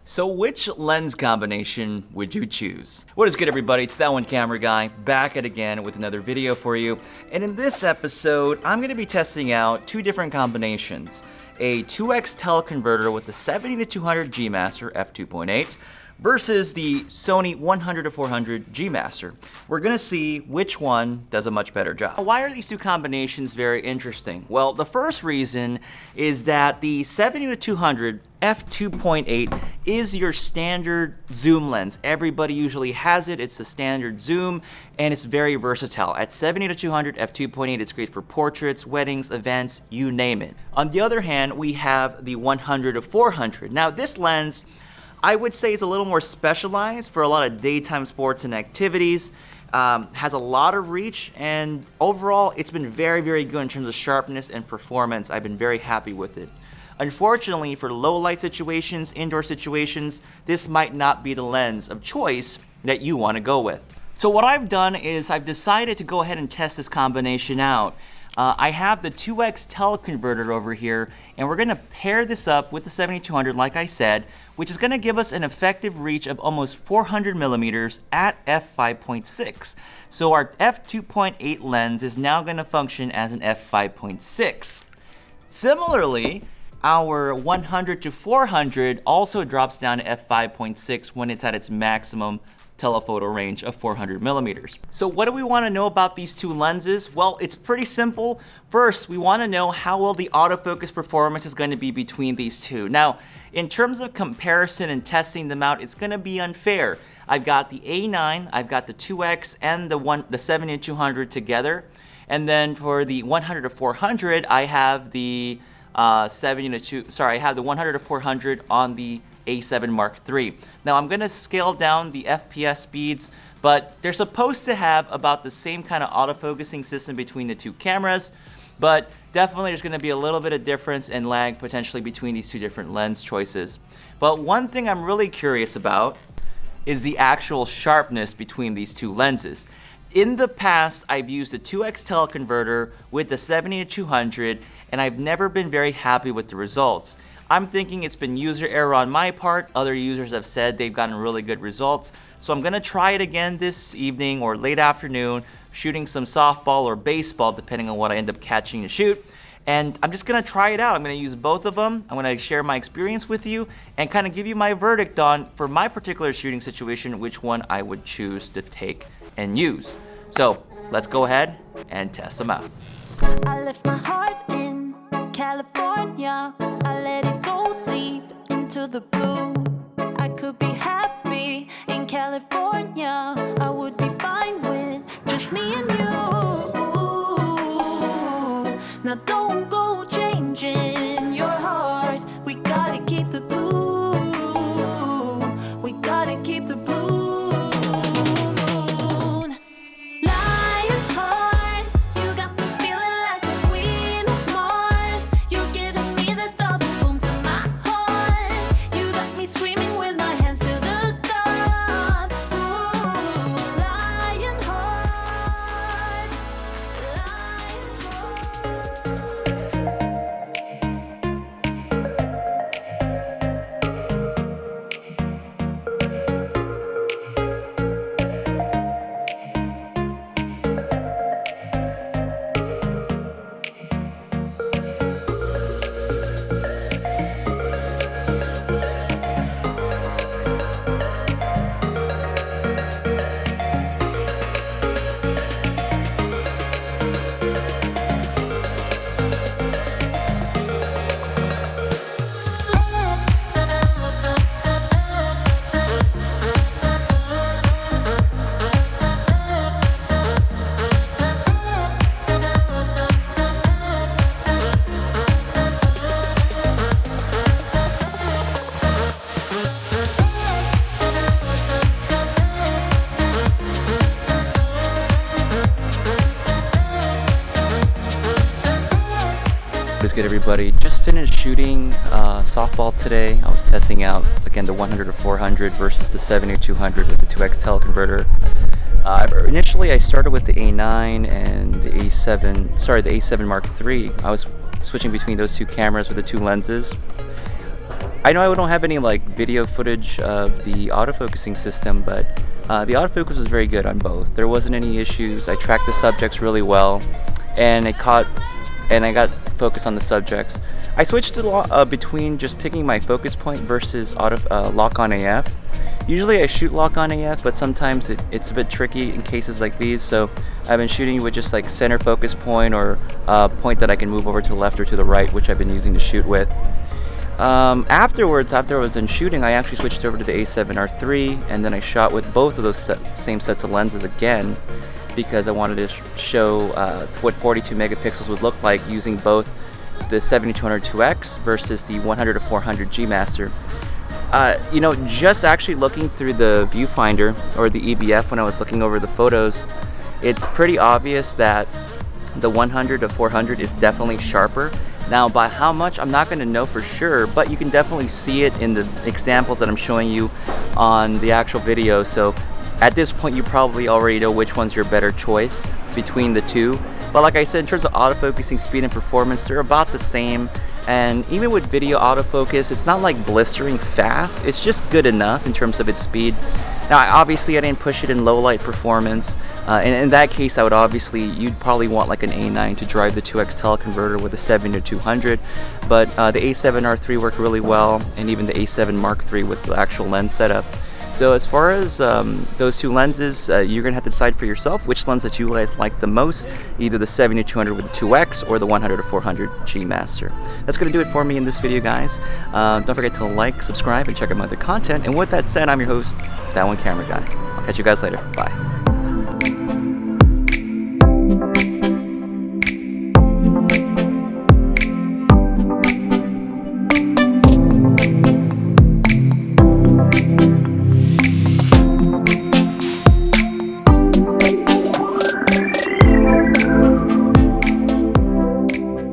So which lens combination would you choose? What is good, everybody? It's That One Camera Guy, back at again with another video for you. And in this episode, I'm going to be testing out two different combinations. A 2.0X Teleconverter with the 70-200G Master f2.8 versus the Sony 100-400G Master. We're going to see which one does a much better job. Why are these two combinations very interesting? Well, the first reason is that the 70-200 f2.8 is your standard zoom lens. Everybody usually has it. It's the standard zoom, and it's very versatile. At 70-200 f2.8, it's great for portraits, weddings, events, you name it. On the other hand, we have the 100-400. Now, this lens, I would say, is a little more specialized for a lot of daytime sports and activities. Has a lot of reach, and overall, it's been very, very good in terms of sharpness and performance. I've been very happy with it. Unfortunately, for low light situations, indoor situations, this might not be the lens of choice that you want to go with. So what I've done is I've decided to go ahead and test this combination out. I have the 2.0X Teleconverter over here, and we're going to pair this up with the 70-200, like I said, which is going to give us an effective reach of almost 400 millimeters at f5.6. So our f2.8 lens is now going to function as an f5.6. Similarly, our 100-400 also drops down to f5.6 when it's at its maximum telephoto range of 400 millimeters. So what do we want to know about these two lenses? Well, it's pretty simple. First, we want to know how well the autofocus performance is going to be between these two. Now, in terms of comparison and testing them out, it's going to be unfair. I've got the A9, I've got the 2.0X, and the 70-200 together. And then for the 100-400, I have the I have the 100-400 on the A7 Mark III. Now I'm going to scale down the FPS speeds, but they're supposed to have about the same kind of autofocusing system between the two cameras, but definitely there's going to be a little bit of difference and lag potentially between these two different lens choices. But one thing I'm really curious about is the actual sharpness between these two lenses. In the past, I've used the 2.0X Teleconverter with the 70-200, and I've never been very happy with the results. I'm thinking it's been user error on my part. Other users have said they've gotten really good results. So I'm going to try it again this evening or late afternoon, shooting some softball or baseball, depending on what I end up catching to shoot. And I'm just going to try it out. I'm going to use both of them. I'm going to share my experience with you and kind of give you my verdict on, for my particular shooting situation, which one I would choose to take and use. So let's go ahead and test them out. I left my heart in California. I let it go deep into the blue. I could be happy in California. I would be fine with just me and you. Now don't go changing your heart. We gotta keep the blue. We gotta keep the blue. What is good, everybody? Just finished shooting softball today. I was testing out again the 100-400 versus the 70-200 with the 2.0X Teleconverter. Initially, I started with the A9 and the A7 Mark III. I was switching between those two cameras with the two lenses. I know I don't have any like video footage of the autofocusing system, but the autofocus was very good on both. There wasn't any issues. I tracked the subjects really well, and I got focus on the subjects. I switched to between just picking my focus point versus lock on AF. Usually I shoot lock on AF, but sometimes it's a bit tricky in cases like these, so I've been shooting with just like center focus point or a point that I can move over to the left or to the right, which I've been using to shoot with. Afterwards, after I was done shooting, I actually switched over to the A7R3, and then I shot with both of those same sets of lenses again, because I wanted to show what 42 megapixels would look like using both the 70-200-2X versus the 100-400G Master. You know, just actually looking through the viewfinder or the EBF when I was looking over the photos, it's pretty obvious that the 100-400 is definitely sharper. Now, by how much, I'm not going to know for sure, but you can definitely see it in the examples that I'm showing you on the actual video. So at this point, you probably already know which one's your better choice between the two. But like I said, in terms of autofocusing speed and performance, they're about the same. And even with video autofocus, it's not like blistering fast. It's just good enough in terms of its speed. Now, obviously, I didn't push it in low light performance. And in that case, you'd probably want like an A9 to drive the 2X teleconverter with a 70-200. But the A7R3 worked really well, and even the A7 Mark III with the actual lens setup. So as far as those two lenses, you're going to have to decide for yourself which lens that you guys like the most, either the 70-200 with the 2X or the 100-400G Master. That's going to do it for me in this video, guys. Don't forget to like, subscribe, and check out my other content. And with that said, I'm your host, That One Camera Guy. I'll catch you guys later. Bye.